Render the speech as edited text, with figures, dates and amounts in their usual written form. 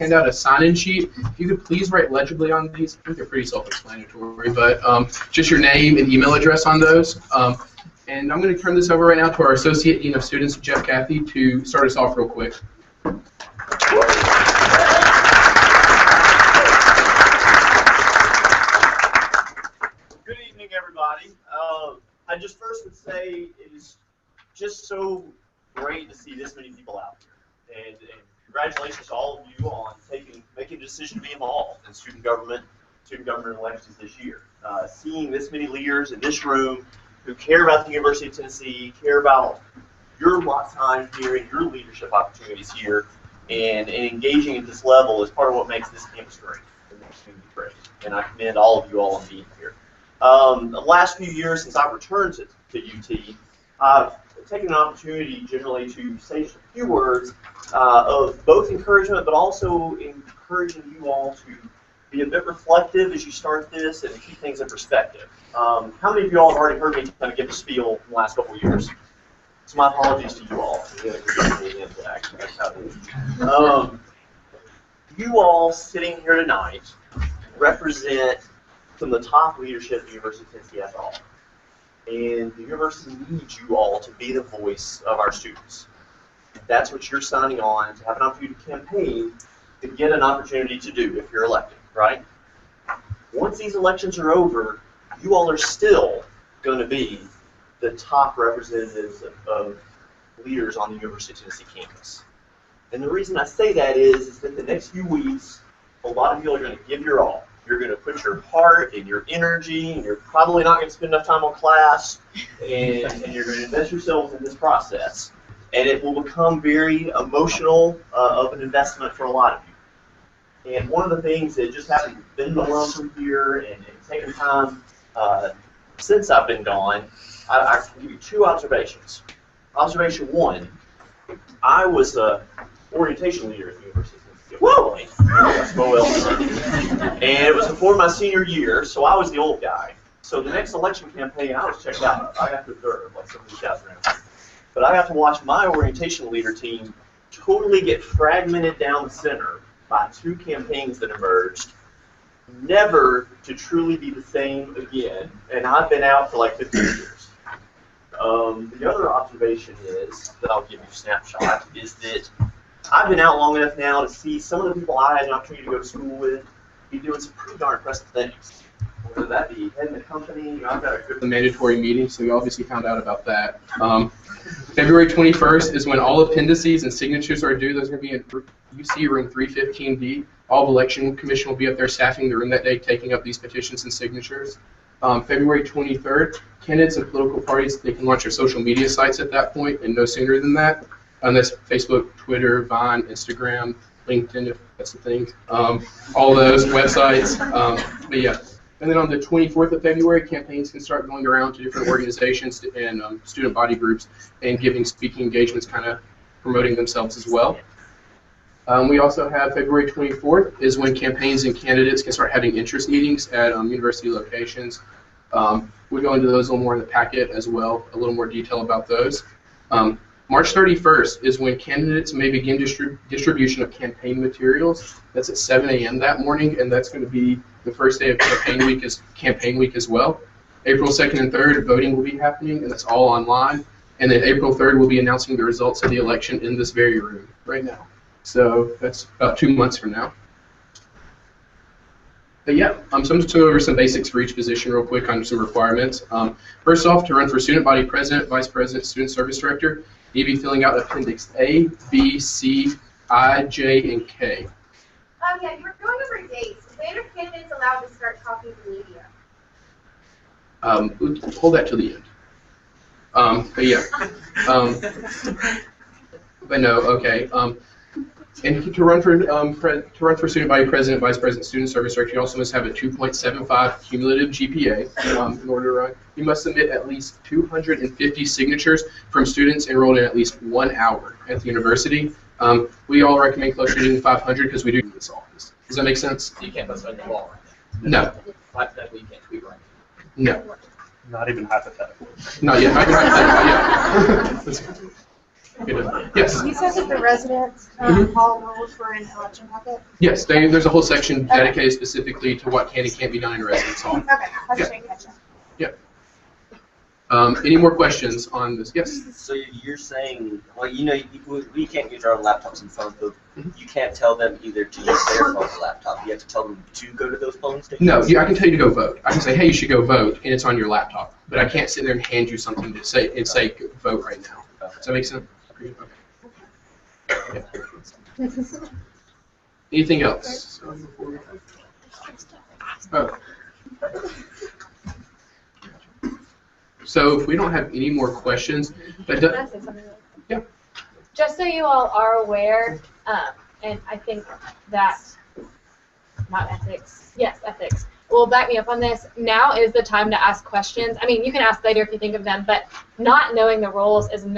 hand out a sign-in sheet. If you could please write legibly on these. I think they're pretty self-explanatory, but just your name and email address on those. And I'm going to turn this over right now to our Associate Dean of Students, Jeff Cathy, to start us off real quick. Good evening, everybody. I just first would say it is just so great to see this many people out here. And congratulations to all of you on making a decision to be involved in student government elections this year. Seeing this many leaders in this room who care about the University of Tennessee, care about your time here and your leadership opportunities here, and engaging at this level is part of what makes this campus great and this community great. And I commend all of you all on being here. The last few years since I've returned to UT, I've taken an opportunity generally to say just a few words of both encouragement, but also encouraging you all to be a bit reflective as you start this and keep things in perspective. How many of you all have already heard me kind of give a spiel in the last couple of years? So my apologies to you all. You all sitting here tonight represent some of the top leadership at the University of Tennessee as all. And the university needs you all to be the voice of our students. That's what you're signing on to have an opportunity to campaign to get an opportunity to do if you're elected, right? Once these elections are over, you all are still going to be the top representatives of leaders on the University of Tennessee campus. And the reason I say that is that the next few weeks, a lot of you are going to give your all. You're going to put your heart and your energy, and you're probably not going to spend enough time on class, and you're going to invest yourselves in this process. And it will become very emotional of an investment for a lot of you. And one of the things that just having been alone from here and taking time since I've been gone, I can give you two observations. Observation one, I was an orientation leader at the University of Tennessee. Whoa! And it was before my senior year, so I was the old guy. So the next election campaign, I was checked out. I got to observe, like some of these guys around here. But I got to watch my orientation leader team totally get fragmented down the center by two campaigns that emerged, never to truly be the same again. And I've been out for like 15 years. The other observation is, that I'll give you a snapshot, is that I've been out long enough now to see some of the people I had an opportunity to go to school with be doing some pretty darn impressive things. Whether that be heading the company, I've got a good mandatory meeting, so you obviously found out about that. February 21st is when all appendices and signatures are due. Those are going to be in UC room 315D. All of Election Commission will be up there staffing the room that day, taking up these petitions and signatures. February 23rd, candidates and political parties, they can launch their social media sites at that point, and no sooner than that. That's Facebook, Twitter, Vine, Instagram, LinkedIn, if that's the thing. All those websites. But yeah. And then on the 24th of February, campaigns can start going around to different organizations and student body groups and giving speaking engagements, kind of promoting themselves as well. We also have February 24th is when campaigns and candidates can start having interest meetings at university locations. We'll go into those a little more in the packet as well, a little more detail about those. March 31st is when candidates may begin distribution of campaign materials. That's at 7 a.m. that morning, and that's going to be the first day of campaign week as well. April 2nd and 3rd, voting will be happening, and that's all online. And then April 3rd, we'll be announcing the results of the election in this very room right now. So that's about 2 months from now. But yeah, so I'm just going over some basics for each position real quick on some requirements. First off, to run for student body president, vice president, student service director, you'll be filling out Appendix A, B, C, I, J, and K. Yeah, you were going over dates. When are candidates allowed to start talking to the media? Hold that till the end. But yeah. But no, okay. And to run for student body president, vice president, student service director, you also must have a 2.75 cumulative GPA in order to run. You must submit at least 250 signatures from students enrolled in at least 1 hour at the university. We all recommend closer to 500 because we do this office. Does that make sense? You can't post on the wall right now. No. Hypothetically, you can't tweet right now. No. Not even hypothetical. Not yet. Yeah. Yes. You said that the residents follow rules for an election packet? Yes, there's a whole section dedicated specifically to what can and can't be done in a residence hall. Okay, I was just trying to catch up. Any more questions on this? Yes. So you're saying, well, you know, we can't use our own laptops and phones, but Mhm. you can't tell them either to use their phone or laptop. You have to tell them to go to those polling stations? No, I can tell you to go vote. I can say, hey, you should go vote, and it's on your laptop. But I can't sit there and hand you something to say go vote right now. Okay. Does that make sense? Okay. Yeah. Anything else? Oh. So if we don't have any more questions, that Can does, I say something really quick? Yeah. Just so you all are aware, and I think that, not ethics, yes, ethics, will back me up on this. Now is the time to ask questions. I mean, you can ask later if you think of them, but not knowing the rules is not